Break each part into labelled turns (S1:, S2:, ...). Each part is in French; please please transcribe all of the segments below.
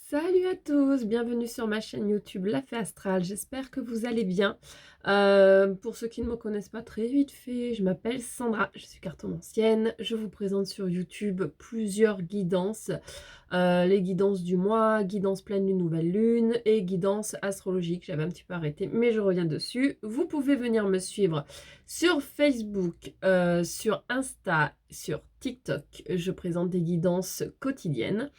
S1: Salut à tous, bienvenue sur ma chaîne YouTube La Fée Astrale, j'espère que vous allez bien. Pour ceux qui ne me connaissent pas, très vite fait, je m'appelle Sandra, je suis cartomancienne, je vous présente sur YouTube plusieurs guidances, les guidances du mois, guidance pleine lune, nouvelle lune et guidance astrologique. J'avais un petit peu arrêté mais je reviens dessus. Vous pouvez venir me suivre sur Facebook, sur Insta, sur TikTok, je présente des guidances quotidiennes.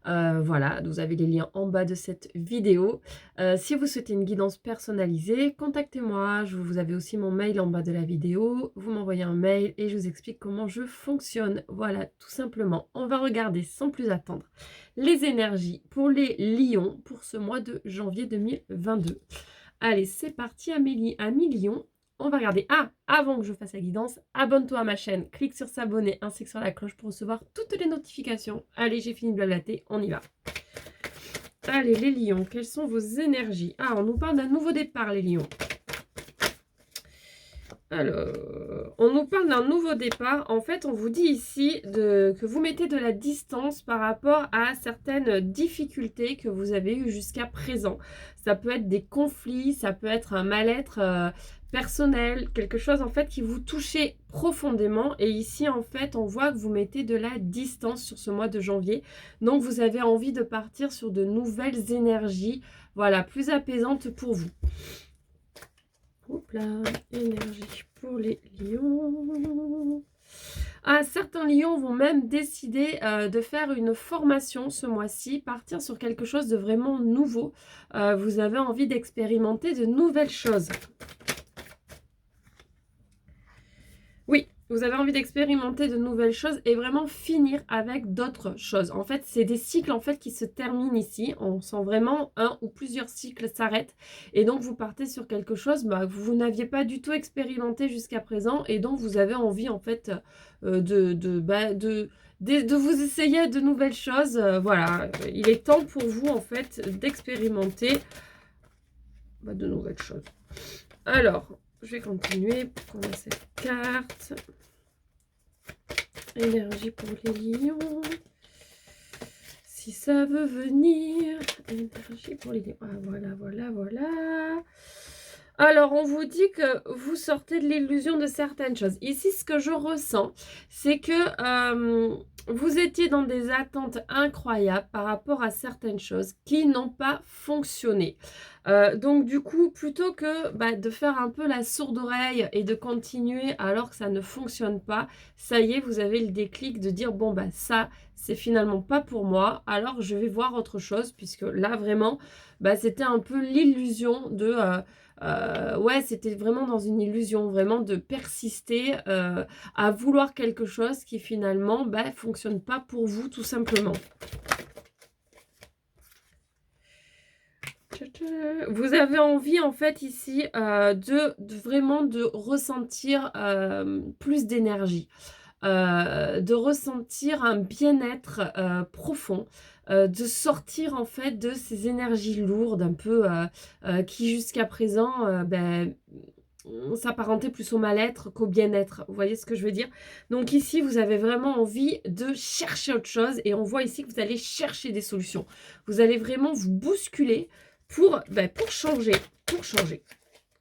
S1: Voilà, vous avez les liens en bas de cette vidéo. Si vous souhaitez une guidance personnalisée, contactez-moi. Vous avez aussi mon mail en bas de la vidéo. Vous m'envoyez un mail et je vous explique comment je fonctionne. Voilà, tout simplement. On va regarder sans plus attendre les énergies pour les lions pour ce mois de janvier 2022. Allez, c'est parti, Amélie, Amis Lion. On va regarder. Ah, avant que je fasse la guidance, abonne-toi à ma chaîne, clique sur s'abonner ainsi que sur la cloche pour recevoir toutes les notifications. Allez, j'ai fini de blablater, on y va. Allez, les lions, quelles sont vos énergies? Ah, on nous parle d'un nouveau départ, les lions. Alors, on nous parle d'un nouveau départ. En fait, on vous dit ici que vous mettez de la distance par rapport à certaines difficultés que vous avez eues jusqu'à présent. Ça peut être des conflits, ça peut être un mal-être personnel, quelque chose en fait qui vous touchez profondément. Et ici, en fait, on voit que vous mettez de la distance sur ce mois de janvier. Donc, vous avez envie de partir sur de nouvelles énergies, voilà, plus apaisantes pour vous. Hop là, énergie pour les lions. Ah, certains lions vont même décider de faire une formation ce mois-ci, partir sur quelque chose de vraiment nouveau. Vous avez envie d'expérimenter de nouvelles choses. Oui, vous avez envie d'expérimenter de nouvelles choses et vraiment finir avec d'autres choses. En fait, c'est des cycles en fait qui se terminent ici. On sent vraiment un ou plusieurs cycles s'arrêtent et donc vous partez sur quelque chose que vous n'aviez pas du tout expérimenté jusqu'à présent et donc vous avez envie en fait de vous essayer de nouvelles choses. Voilà, il est temps pour vous en fait d'expérimenter de nouvelles choses. Alors, je vais continuer pour qu'on a cette carte. Énergie pour les lions. Si ça veut venir. Énergie pour les lions. Ah, voilà, voilà, voilà. Alors, on vous dit que vous sortez de l'illusion de certaines choses. Ici, ce que je ressens, c'est que vous étiez dans des attentes incroyables par rapport à certaines choses qui n'ont pas fonctionné. Donc, du coup, plutôt que de faire un peu la sourde oreille et de continuer alors que ça ne fonctionne pas, ça y est, vous avez le déclic de dire, bon, ça, c'est finalement pas pour moi, alors je vais voir autre chose, puisque là, vraiment, c'était un peu l'illusion de... ouais, c'était vraiment dans une illusion, vraiment de persister à vouloir quelque chose qui finalement fonctionne pas pour vous tout simplement. Vous avez envie en fait ici vraiment de ressentir plus d'énergie. De ressentir un bien-être profond, de sortir en fait de ces énergies lourdes un peu qui jusqu'à présent s'apparentaient plus au mal-être qu'au bien-être. Vous voyez ce que je veux dire? Donc ici, vous avez vraiment envie de chercher autre chose et on voit ici que vous allez chercher des solutions. Vous allez vraiment vous bousculer pour changer, pour changer.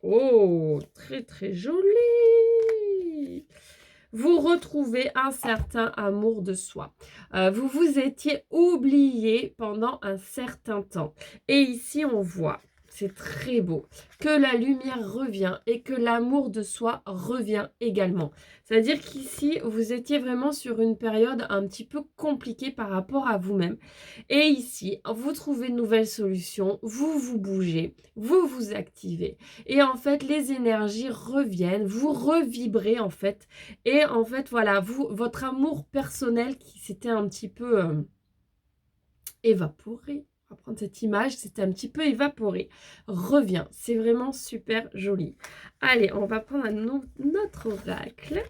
S1: Oh, très très joli! Vous retrouvez un certain amour de soi. Vous vous étiez oublié pendant un certain temps. Et ici, on voit, c'est très beau, que la lumière revient et que l'amour de soi revient également. C'est-à-dire qu'ici, vous étiez vraiment sur une période un petit peu compliquée par rapport à vous-même. Et ici, vous trouvez de nouvelles solutions, vous vous bougez, vous vous activez. Et en fait, les énergies reviennent, vous revibrez en fait. Et en fait, voilà, votre amour personnel qui s'était un petit peu évaporé, on va prendre cette image, c'était un petit peu évaporé, revient. C'est vraiment super joli. Allez, on va prendre notre oracle.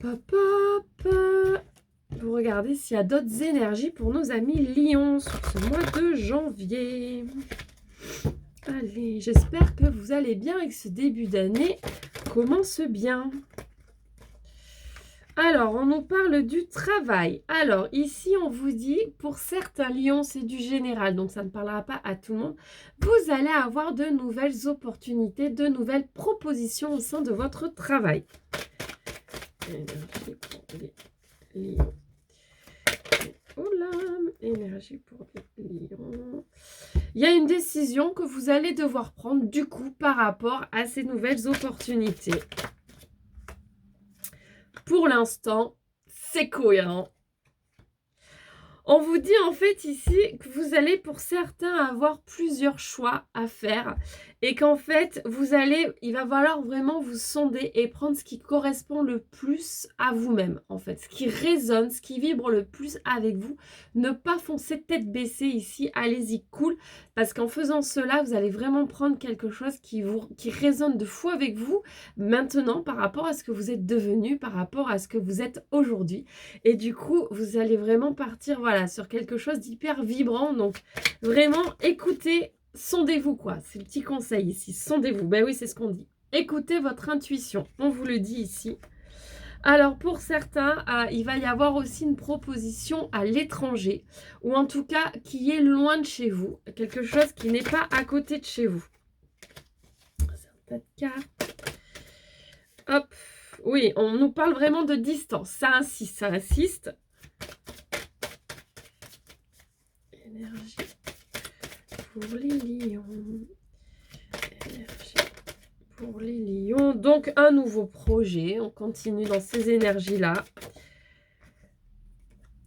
S1: Hop, hop. Pour regarder s'il y a d'autres énergies pour nos amis lions sur ce mois de janvier. Allez, j'espère que vous allez bien et que ce début d'année commence bien. Alors, on nous parle du travail. Alors, ici, on vous dit, pour certains lions, c'est du général, donc ça ne parlera pas à tout le monde. Vous allez avoir de nouvelles opportunités, de nouvelles propositions au sein de votre travail. Énergie pour les lions. Oh là, énergie pour les lions. Il y a une décision que vous allez devoir prendre, du coup, par rapport à ces nouvelles opportunités. Pour l'instant, c'est cohérent. On vous dit en fait ici que vous allez pour certains avoir plusieurs choix à faire et qu'en fait il va falloir vraiment vous sonder et prendre ce qui correspond le plus à vous-même en fait, ce qui résonne, ce qui vibre le plus avec vous. Ne pas foncer tête baissée ici, allez-y cool parce qu'en faisant cela, vous allez vraiment prendre quelque chose qui résonne de fou avec vous maintenant par rapport à ce que vous êtes devenu, par rapport à ce que vous êtes aujourd'hui. Et du coup, vous allez vraiment partir voilà, sur quelque chose d'hyper vibrant. Donc, vraiment, écoutez, sondez-vous quoi. C'est le petit conseil ici, sondez-vous. Ben oui, c'est ce qu'on dit. Écoutez votre intuition. On vous le dit ici. Alors, pour certains, il va y avoir aussi une proposition à l'étranger. Ou en tout cas, qui est loin de chez vous. Quelque chose qui n'est pas à côté de chez vous. C'est un tas de cartes. Hop. Oui, on nous parle vraiment de distance. Ça insiste, ça insiste. Énergie pour les lions. Énergie pour les lions. Donc, un nouveau projet. On continue dans ces énergies-là.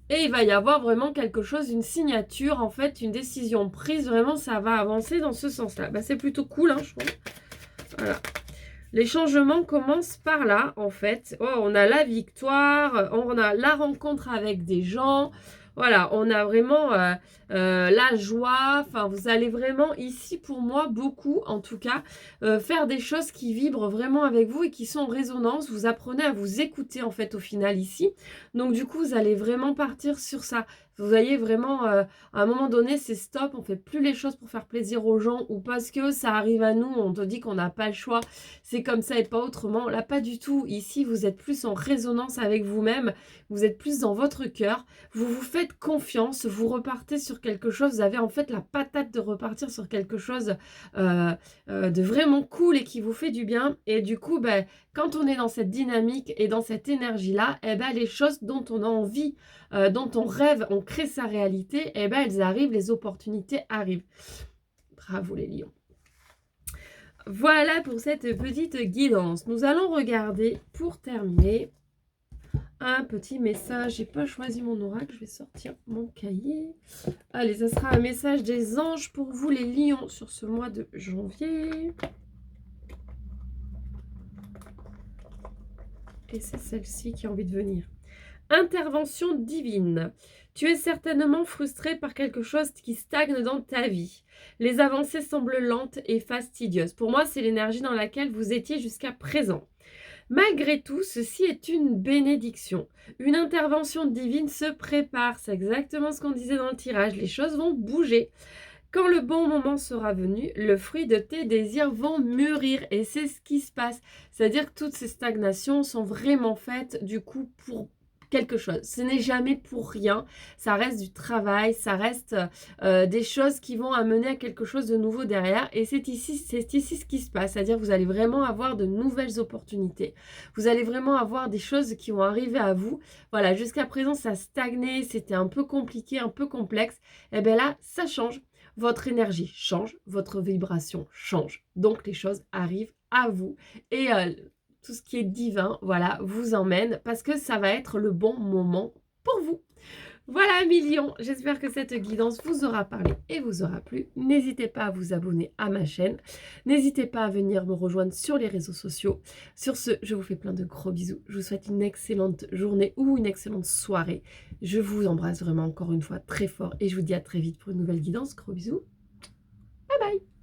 S1: Et il va y avoir vraiment quelque chose, une signature, en fait, une décision prise. Vraiment, ça va avancer dans ce sens-là. Bah, c'est plutôt cool, hein, je trouve. Voilà. Les changements commencent par là, en fait. Oh, on a la victoire, on a la rencontre avec des gens. Voilà, on a vraiment la joie. Enfin, vous allez vraiment ici, pour moi, beaucoup, en tout cas, faire des choses qui vibrent vraiment avec vous et qui sont en résonance. Vous apprenez à vous écouter, en fait, au final, ici. Donc, du coup, vous allez vraiment partir sur ça. Vous voyez vraiment, à un moment donné, c'est stop. On fait plus les choses pour faire plaisir aux gens ou parce que ça arrive à nous. On te dit qu'on n'a pas le choix. C'est comme ça et pas autrement. Là, pas du tout. Ici, vous êtes plus en résonance avec vous-même. Vous êtes plus dans votre cœur. Vous vous faites confiance. Vous repartez sur quelque chose. Vous avez en fait la patate de repartir sur quelque chose de vraiment cool et qui vous fait du bien. Et du coup, ben, quand on est dans cette dynamique et dans cette énergie-là, eh ben, les choses dont on a envie, dont on rêve, on crée sa réalité, eh ben, elles arrivent, les opportunités arrivent. Bravo les lions. Voilà pour cette petite guidance. Nous allons regarder, pour terminer, un petit message. J'ai pas choisi mon oracle, je vais sortir mon cahier. Allez, ça sera un message des anges pour vous les lions sur ce mois de janvier. Et c'est celle-ci qui a envie de venir. Intervention divine. Tu es certainement frustré par quelque chose qui stagne dans ta vie. Les avancées semblent lentes et fastidieuses. Pour moi, c'est l'énergie dans laquelle vous étiez jusqu'à présent. Malgré tout, ceci est une bénédiction. Une intervention divine se prépare. C'est exactement ce qu'on disait dans le tirage. Les choses vont bouger. Quand le bon moment sera venu, le fruit de tes désirs vont mûrir. Et c'est ce qui se passe. C'est-à-dire que toutes ces stagnations sont vraiment faites du coup pour quelque chose. Ce n'est jamais pour rien. Ça reste du travail, ça reste des choses qui vont amener à quelque chose de nouveau derrière. Et c'est ici ce qui se passe. C'est-à-dire que vous allez vraiment avoir de nouvelles opportunités. Vous allez vraiment avoir des choses qui vont arriver à vous. Voilà, jusqu'à présent, ça stagnait, c'était un peu compliqué, un peu complexe. Et bien là, ça change. Votre énergie change, votre vibration change. Donc, les choses arrivent à vous. Et tout ce qui est divin, voilà, vous emmène parce que ça va être le bon moment pour vous. Voilà, millions, j'espère que cette guidance vous aura parlé et vous aura plu. N'hésitez pas à vous abonner à ma chaîne. N'hésitez pas à venir me rejoindre sur les réseaux sociaux. Sur ce, je vous fais plein de gros bisous. Je vous souhaite une excellente journée ou une excellente soirée. Je vous embrasse vraiment encore une fois très fort et je vous dis à très vite pour une nouvelle guidance. Gros bisous. Bye bye.